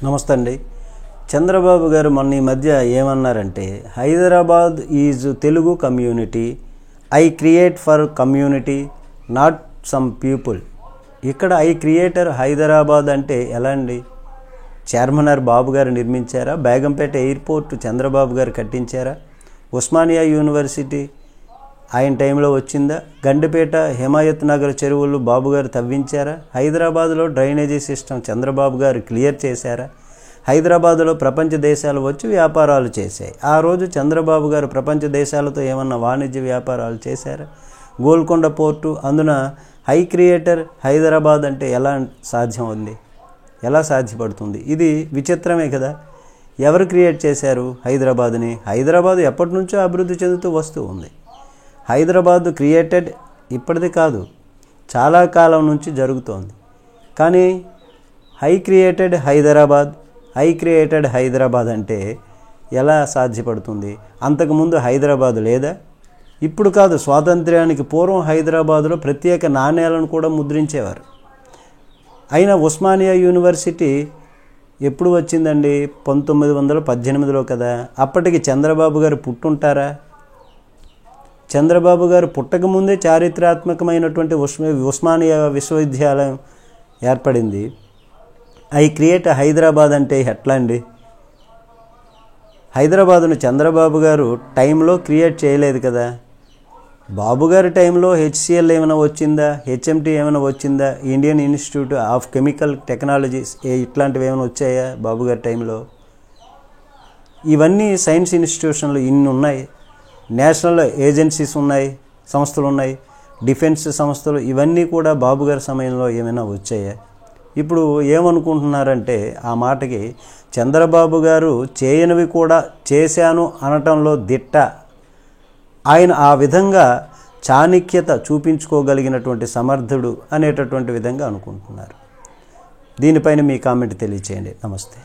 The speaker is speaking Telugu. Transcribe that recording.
నమస్తే అండి. చంద్రబాబు గారు మొన్న ఈ మధ్య ఏమన్నారంటే, Hyderabad is Telugu community, I create for community, not some people. ఇక్కడ ఐ క్రియేటర్ హైదరాబాద్ అంటే ఎలా అండి? చార్మినార్ బాబు గారు నిర్మించారా? బేగంపేట ఎయిర్పోర్ట్ చంద్రబాబు గారు కట్టించారా? ఉస్మానియా యూనివర్సిటీ ఆయన టైంలో వచ్చిందా? గండిపేట హిమాయత్ నగర్ చెరువులు బాబు గారు తవ్వించారా? హైదరాబాద్లో డ్రైనేజీ సిస్టమ్ చంద్రబాబు గారు క్లియర్ చేశారా? హైదరాబాద్లో ప్రపంచ దేశాలు వచ్చి వ్యాపారాలు చేశాయి. ఆ రోజు చంద్రబాబు గారు ప్రపంచ దేశాలతో ఏమన్నా వాణిజ్య వ్యాపారాలు చేశారా? గోల్కొండ పోర్టు, అందున హై క్రియేటర్ హైదరాబాద్ అంటే ఎలా సాధ్యం ఉంది? ఎలా సాధ్యపడుతుంది? ఇది విచిత్రమే కదా. ఎవరు క్రియేట్ చేశారు హైదరాబాద్ని? హైదరాబాద్ ఎప్పటి నుంచో అభివృద్ధి చెందుతూ వస్తూ ఉంది. హైదరాబాద్ క్రియేటెడ్ ఇప్పటిది కాదు, చాలా కాలం నుంచి జరుగుతోంది. కానీ హై క్రియేటెడ్ హైదరాబాద్ అంటే ఎలా సాధ్యపడుతుంది? అంతకుముందు హైదరాబాద్ లేదా? ఇప్పుడు కాదు, స్వాతంత్ర్యానికి పూర్వం హైదరాబాదులో ప్రత్యేక నాణేలను కూడా ముద్రించేవారు. అయినా ఉస్మానియా యూనివర్సిటీ ఎప్పుడు వచ్చిందండి? 1918లో కదా. అప్పటికి చంద్రబాబు గారు పుట్టుంటారా? చంద్రబాబు గారు పుట్టకముందే చారిత్రాత్మకమైనటువంటి ఉస్మానియా విశ్వవిద్యాలయం ఏర్పడింది. ఐ క్రియేట్ హైదరాబాద్ అంటే ఎట్లా అండి? హైదరాబాదును చంద్రబాబు గారు టైంలో క్రియేట్ చేయలేదు కదా. బాబు గారి టైంలో హెచ్సిఎల్ ఏమైనా వచ్చిందా? హెచ్ఎంటీ ఏమైనా వచ్చిందా? Indian institute of chemical technologies ఇట్లాంటివి ఏమైనా వచ్చాయా బాబు గారి టైంలో? ఇవన్నీ సైన్స్ ఇన్స్టిట్యూషన్లు ఇన్ని ఉన్నాయి, నేషనల్ ఏజెన్సీస్ ఉన్నాయి, సంస్థలు ఉన్నాయి, డిఫెన్స్ సంస్థలు, ఇవన్నీ కూడా బాబు గారి సమయంలో ఏమైనా వచ్చాయా? ఇప్పుడు ఏమనుకుంటున్నారంటే, ఆ మాటకి చంద్రబాబు గారు చేయనివి కూడా చేశాను అనటంలో దిట్ట. ఆయన ఆ విధంగా చాణక్యత చూపించుకోగలిగినటువంటి సమర్థుడు అనేటటువంటి విధంగా అనుకుంటున్నారు. దీనిపైన మీ కామెంట్ తెలియచేయండి. నమస్తే.